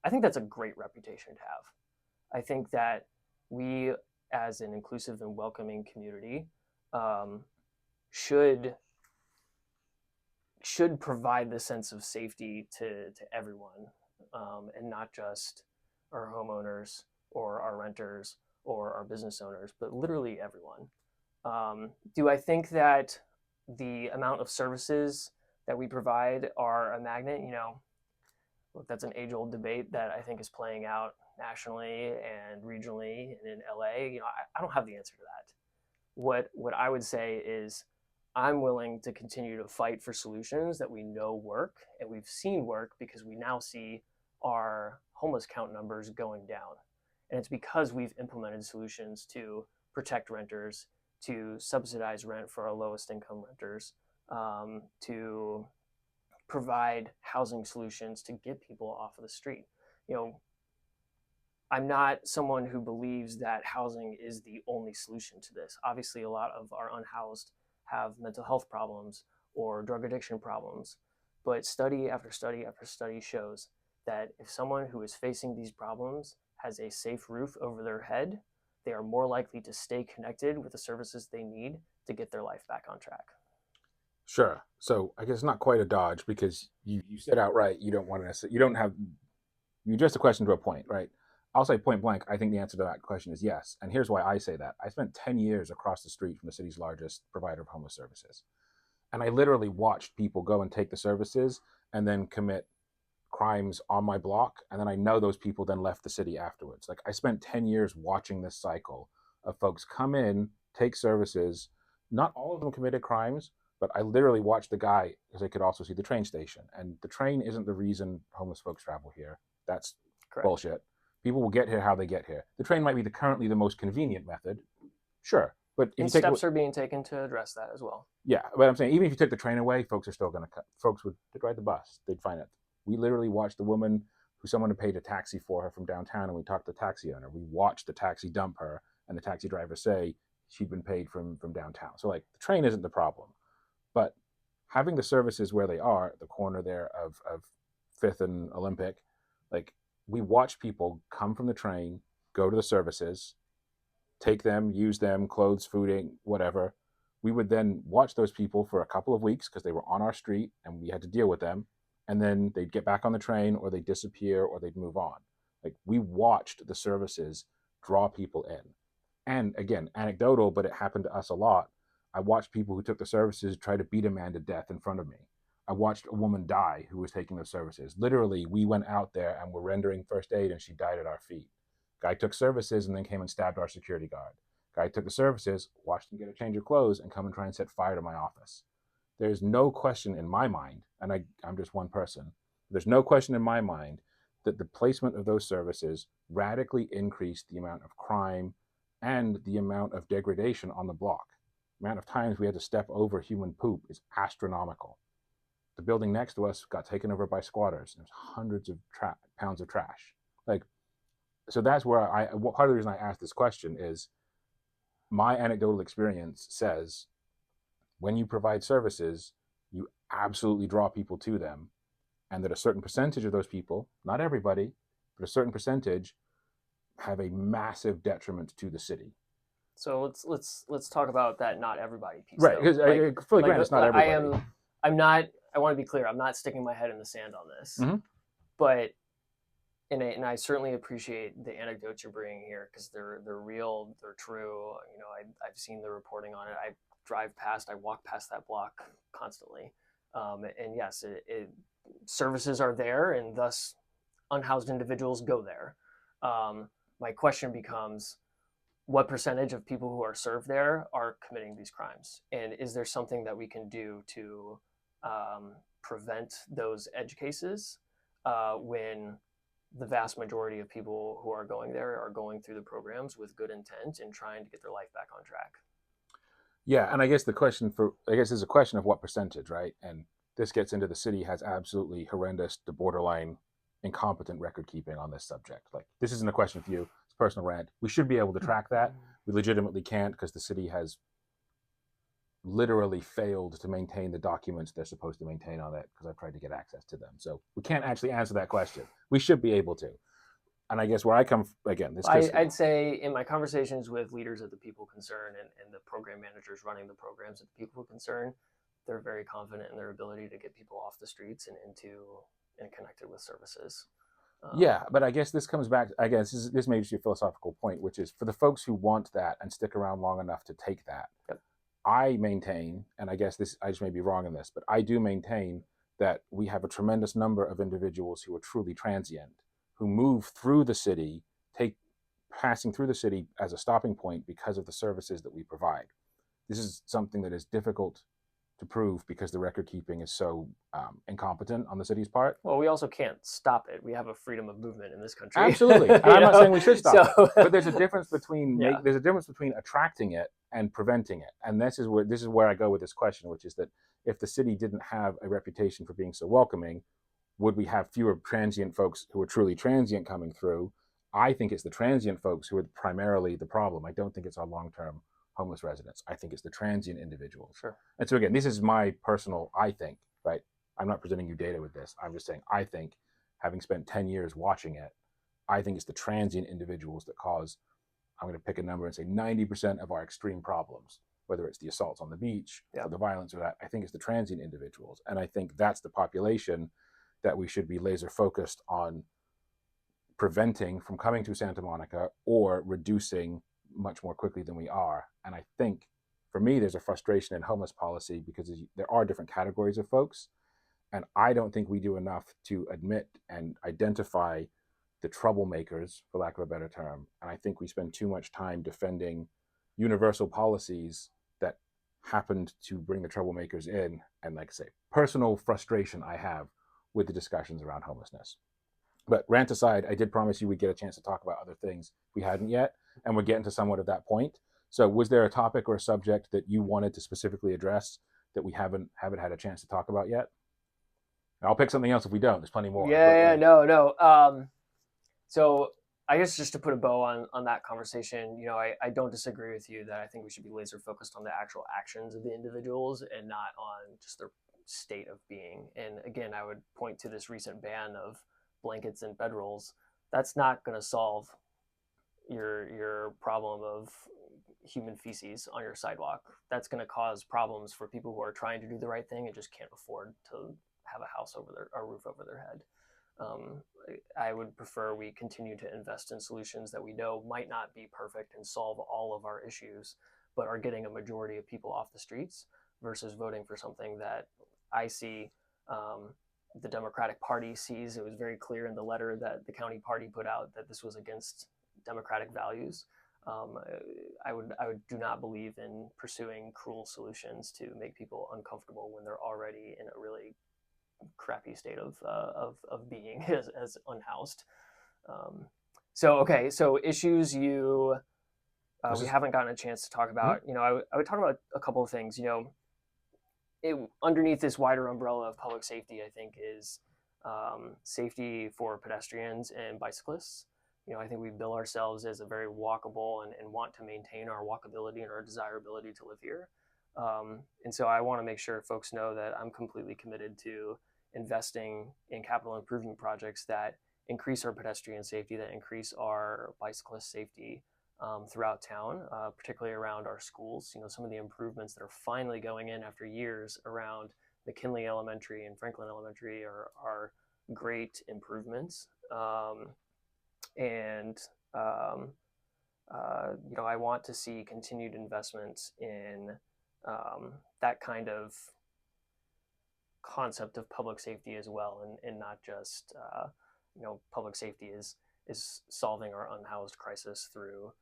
I think that's a great reputation to have. I think that we, as an inclusive and welcoming community, should provide the sense of safety to everyone, and not just our homeowners or our renters or our business owners, but literally everyone. Do I think that the amount of services that we provide are a magnet? Look, that's an age-old debate that I think is playing out nationally and regionally and in LA. I don't have the answer to that. What I would say is I'm willing to continue to fight for solutions that we know work and we've seen work, because we now see our homeless count numbers going down. And it's because we've implemented solutions to protect renters, to subsidize rent for our lowest income renters, to provide housing solutions to get people off of the street. I'm not someone who believes that housing is the only solution to this. Obviously, a lot of our unhoused have mental health problems or drug addiction problems, but study after study after study shows that if someone who is facing these problems has a safe roof over their head, they are more likely to stay connected with the services they need to get their life back on track. Sure. So I guess it's not quite a dodge, because you said outright you addressed the question to a point, right? I'll say point blank, I think the answer to that question is yes. And here's why I say that. I spent 10 years across the street from the city's largest provider of homeless services. And I literally watched people go and take the services and then commit crimes on my block. And then I know those people then left the city afterwards. Like, I spent 10 years watching this cycle of folks come in, take services. Not all of them committed crimes, but I literally watched the guy, because I could also see the train station. And the train isn't the reason homeless folks travel here. That's correct. Bullshit. People will get here how they get here. The train might be currently the most convenient method, sure, But if And you take steps are being taken to address that as well. yeah, but I'm saying even if you took the train away, folks are still going to cut. Folks would ride the bus. They'd find it. We literally watched the woman who someone had paid a taxi for her from downtown, and we talked to the taxi owner. We watched the taxi dump her, and the taxi driver say she'd been paid from downtown. So like the train isn't the problem, but having the services where they are, at the corner there of Fifth and Olympic, like we watch people come from the train, go to the services, take them, use them, clothes, fooding, whatever. We would then watch those people for a couple of weeks because they were on our street and we had to deal with them. And then they'd get back on the train or they'd disappear or they'd move on. Like we watched the services draw people in. And again, anecdotal, but it happened to us a lot. I watched people who took the services try to beat a man to death in front of me. I watched a woman die who was taking those services. Literally, we went out there and were rendering first aid and she died at our feet. Guy took services and then came and stabbed our security guard. Guy took the services, watched him get a change of clothes, and come and try and set fire to my office. There's no question in my mind, and I'm just one person, there's no question in my mind that the placement of those services radically increased the amount of crime and the amount of degradation on the block. The amount of times we had to step over human poop is astronomical. The building next to us got taken over by squatters. There's hundreds of pounds of trash. Like, so that's where part of the reason I asked this question is my anecdotal experience says when you provide services, you absolutely draw people to them, and that a certain percentage of those people, not everybody, but a certain percentage, have a massive detriment to the city. So let's talk about that not everybody piece. Right, because I fully grant it's not everybody. I'm not. I want to be clear. I'm not sticking my head in the sand on this, but and I certainly appreciate the anecdotes you're bringing here because they're real, they're true. You know, I've seen the reporting on it. I walk past that block constantly, and yes, services are there, and thus unhoused individuals go there. My question becomes, what percentage of people who are served there are committing these crimes, and is there something that we can do to prevent those edge cases when the vast majority of people who are going there are going through the programs with good intent and trying to get their life back on track? Yeah, and I guess there's a question of what percentage, right? And this gets into the city has absolutely horrendous to borderline incompetent record keeping on this subject. Like, this isn't a question for you, it's a personal rant. We should be able to track that. We legitimately can't because the city has literally failed to maintain the documents they're supposed to maintain on it because I've tried to get access to them. So we can't actually answer that question. We should be able to. And I guess where I come again, I'd say in my conversations with leaders of the People Concern and the program managers running the programs at the People Concern, they're very confident in their ability to get people off the streets and connected with services. Yeah, but I guess this comes back. I guess this may be a philosophical point, which is for the folks who want that and stick around long enough to take that. Yep. I maintain, and I guess I just may be wrong in this, but I do maintain that we have a tremendous number of individuals who are truly transient, who move through the city, passing through the city as a stopping point because of the services that we provide. This is something that is difficult to prove because the record keeping is so incompetent on the city's part. Well, we also can't stop it. We have a freedom of movement in this country. Absolutely. And I'm not saying we should stop it, but there's a difference between attracting it and preventing it. And this is where I go with this question, which is that if the city didn't have a reputation for being so welcoming, would we have fewer transient folks who are truly transient coming through? I think it's the transient folks who are primarily the problem. I don't think it's our long-term homeless residents. I think it's the transient individuals. Sure. And so again, this is my personal, I think, right? I'm not presenting you data with this. I'm just saying, I think, having spent 10 years watching it, I think it's the transient individuals that cause, I'm going to pick a number and say 90% of our extreme problems, whether it's the assaults on the beach or the violence or that, I think it's the transient individuals. And I think that's the population that we should be laser focused on preventing from coming to Santa Monica or reducing much more quickly than we are. And I think for me, there's a frustration in homeless policy because there are different categories of folks. And I don't think we do enough to admit and identify the troublemakers, for lack of a better term. And I think we spend too much time defending universal policies that happened to bring the troublemakers in. And like I say, personal frustration I have with the discussions around homelessness. But rant aside, I did promise you we'd get a chance to talk about other things we hadn't yet, and we're getting to somewhat of that point. So was there a topic or a subject that you wanted to specifically address that we haven't had a chance to talk about yet? I'll pick something else if we don't. There's plenty more. Yeah, no. So I guess just to put a bow on that conversation, I don't disagree with you that I think we should be laser focused on the actual actions of the individuals and not on just their state of being. And again, I would point to this recent ban of blankets and bedrolls. That's not going to solve your problem of human feces on your sidewalk. That's going to cause problems for people who are trying to do the right thing and just can't afford to have a house over a roof over their head. I would prefer we continue to invest in solutions that we know might not be perfect and solve all of our issues, but are getting a majority of people off the streets versus voting for something that I see the Democratic Party sees. It was very clear in the letter that the county party put out that this was against democratic values. I would do not believe in pursuing cruel solutions to make people uncomfortable when they're already in a really crappy state of being as unhoused. So issues we haven't gotten a chance to talk about. I would talk about a couple of things. Underneath this wider umbrella of public safety, I think is safety for pedestrians and bicyclists. I think we bill ourselves as a very walkable and want to maintain our walkability and our desirability to live here. And so I want to make sure folks know that I'm completely committed to investing in capital improvement projects that increase our pedestrian safety, that increase our bicyclist safety throughout town, particularly around our schools. Some of the improvements that are finally going in after years around McKinley Elementary and Franklin Elementary are great improvements. I want to see continued investments in that kind of concept of public safety as well, and not just public safety is solving our unhoused crisis through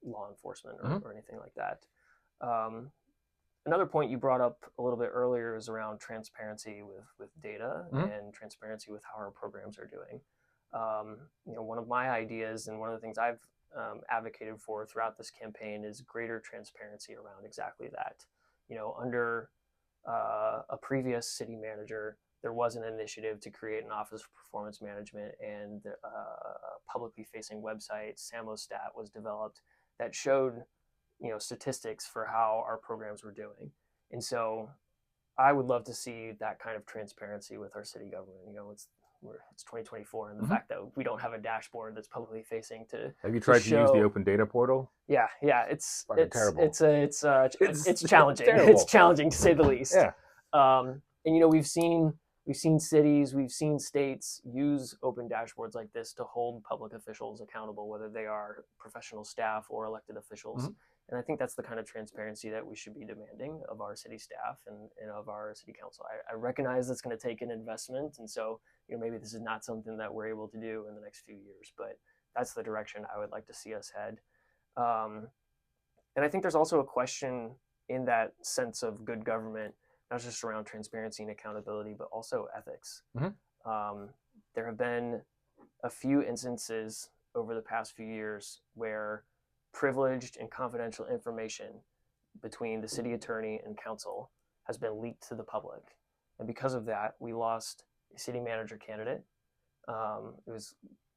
law enforcement or anything like that. Another point you brought up a little bit earlier is around transparency with data and transparency with how our programs are doing. One of my ideas and one of the things I've advocated for throughout this campaign is greater transparency around exactly that. Under a previous city manager, there was an initiative to create an Office of Performance Management, and a publicly facing website, Samostat, was developed that showed statistics for how our programs were doing. And so I would love to see that kind of transparency with our city government. It's 2024, and the fact that we don't have a dashboard that's publicly facing to. Have you tried to use the open data portal? Yeah, it's terrible. It's challenging. Terrible. It's challenging to say the least. Yeah. And we've seen cities, we've seen states use open dashboards like this to hold public officials accountable, whether they are professional staff or elected officials. And I think that's the kind of transparency that we should be demanding of our city staff and of our city council. I recognize it's going to take an investment, and so maybe this is not something that we're able to do in the next few years, but that's the direction I would like to see us head. And I think there's also a question in that sense of good government, not just around transparency and accountability, but also ethics. There have been a few instances over the past few years where privileged and confidential information between the city attorney and council has been leaked to the public. And because of that, we lost a city manager candidate. It was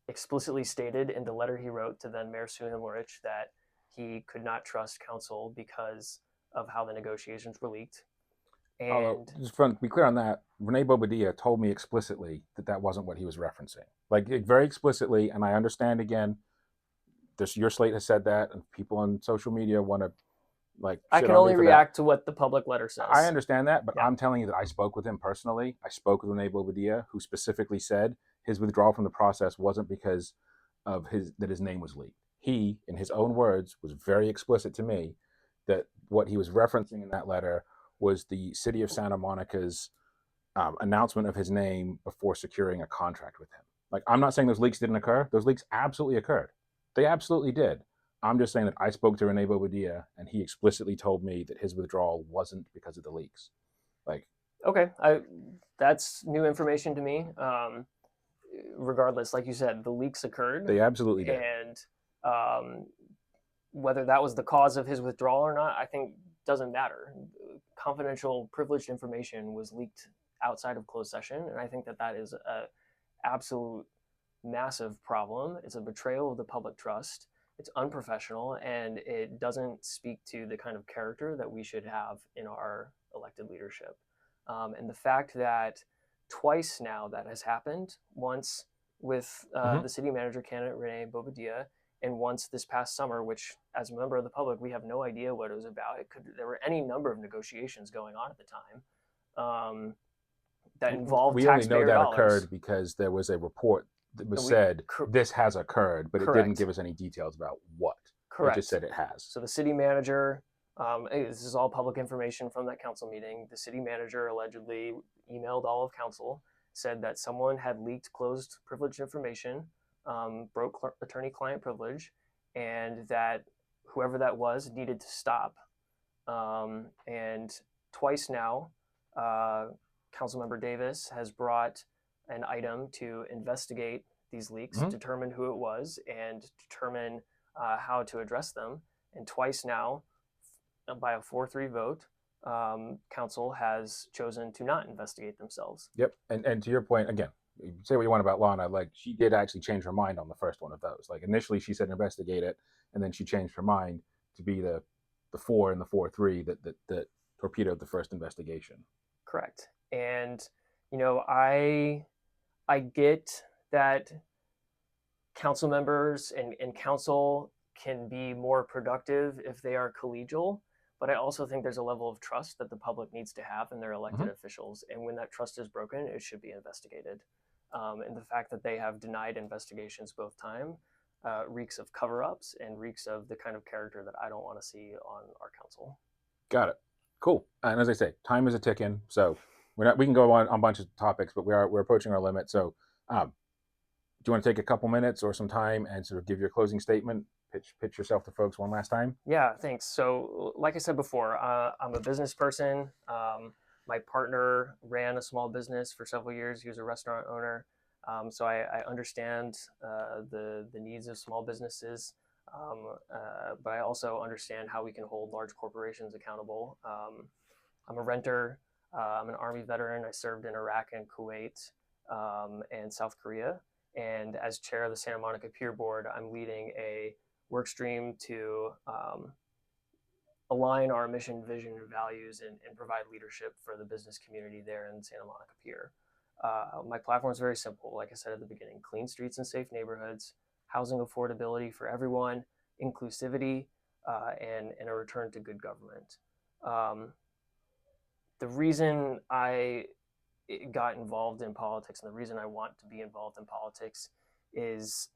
explicitly stated in the letter he wrote to then Mayor Sue Himmelrich that he could not trust council because of how the negotiations were leaked. And just to be clear on that, Renee Bobadilla told me explicitly that wasn't what he was referencing. Like, very explicitly, and I understand, again, your slate has said that, and people on social media want to, I can only react to what the public letter says. I understand that, but I'm telling you that I spoke with him personally. I spoke with Renee Bobadilla, who specifically said his withdrawal from the process wasn't because of his name was leaked. He, in his own words, was very explicit to me that what he was referencing in that letter was the city of Santa Monica's announcement of his name before securing a contract with him. Like, I'm not saying those leaks didn't occur. Those leaks absolutely occurred. They absolutely did. I'm just saying that I spoke to Renee Bobadilla, and he explicitly told me that his withdrawal wasn't because of the leaks. Okay, that's new information to me. Regardless, like you said, the leaks occurred. They absolutely did. And whether that was the cause of his withdrawal or not, I think doesn't matter. Confidential, privileged information was leaked outside of closed session, and I think that that is a absolute massive problem. It's a betrayal of the public trust. It's unprofessional, and it doesn't speak to the kind of character that we should have in our elected leadership. And the fact that twice now that has happened, once with the city manager candidate Renee Bobadilla, and once this past summer, which as a member of the public, we have no idea what it was about. There were any number of negotiations going on at the time that involved We only know taxpayer that dollars. occurred because there was a report that was said this has occurred, but it didn't Correct. give us any details about what. Correct. It just said it has. So the city manager, this is all public information from that council meeting. The city manager allegedly emailed all of council, said that someone had leaked closed privileged information, broke attorney-client privilege, and that whoever that was needed to stop. And twice now, Councilmember Davis has brought an item to investigate these leaks, determine who it was, and determine how to address them. And twice now, by a 4-3 vote, council has chosen to not investigate themselves. Yep. And to your point, again, you say what you want about Lana, like she did actually change her mind on the first one of those. Like initially she said investigate it, and then she changed her mind to be the 4 and the 4-3 that torpedoed the first investigation. Correct. And I get that council members and council can be more productive if they are collegial, but I also think there's a level of trust that the public needs to have in their elected officials. And when that trust is broken, it should be investigated. And the fact that they have denied investigations both times reeks of cover-ups and reeks of the kind of character that I don't want to see on our council. Got it. Cool. And as I say, time is a ticking, so we can go on a bunch of topics, but we're approaching our limit. So do you want to take a couple minutes or some time and sort of give your closing statement, pitch yourself to folks one last time? Yeah, thanks. So like I said before, I'm a business person. My partner ran a small business for several years. He was a restaurant owner. So I understand the needs of small businesses, but I also understand how we can hold large corporations accountable. I'm a renter. I'm an Army veteran. I served in Iraq and Kuwait and South Korea. And as chair of the Santa Monica Pier Board, I'm leading a work stream to align our mission, vision, and values and provide leadership for the business community there in Santa Monica Pier. My platform is very simple. Like I said at the beginning, clean streets and safe neighborhoods, housing affordability for everyone, inclusivity, and a return to good government. The reason I got involved in politics and the reason I want to be involved in politics is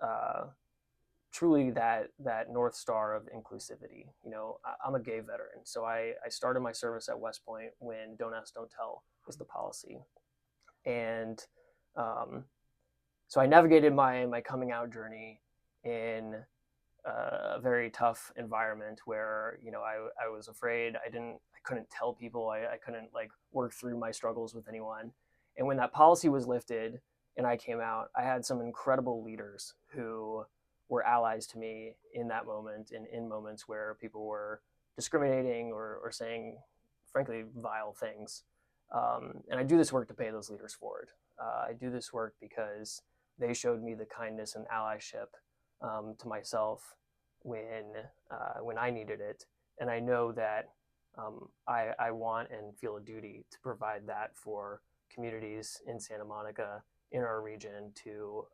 truly that North Star of inclusivity. I'm a gay veteran, so I started my service at West Point when Don't Ask, Don't Tell was the policy. And so I navigated my coming out journey in a very tough environment where I was afraid. I couldn't tell people. I couldn't work through my struggles with anyone. And when that policy was lifted and I came out, I had some incredible leaders who were allies to me in that moment and in moments where people were discriminating or saying, frankly, vile things. And I do this work to pay those leaders forward. I do this work because they showed me the kindness and allyship to myself when I needed it. And I know that I want and feel a duty to provide that for communities in Santa Monica, in our region, to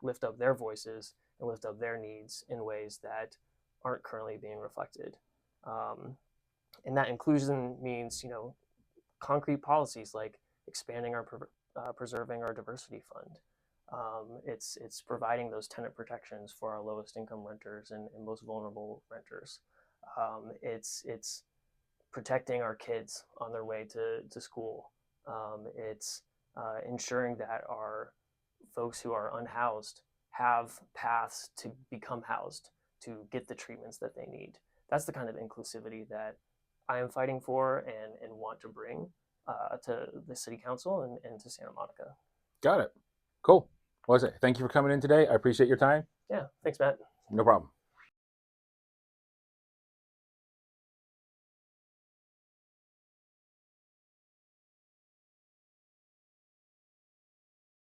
lift up their voices and lift up their needs in ways that aren't currently being reflected. And that inclusion means, concrete policies like expanding our preserving our diversity fund. It's providing those tenant protections for our lowest income renters and most vulnerable renters. It's protecting our kids on their way to school. It's ensuring that our folks who are unhoused have paths to become housed, to get the treatments that they need. That's the kind of inclusivity that I am fighting for and want to bring to the city council and to Santa Monica. Got it. Cool. Well, thank you for coming in today. I appreciate your time. Yeah, thanks, Matt. No problem.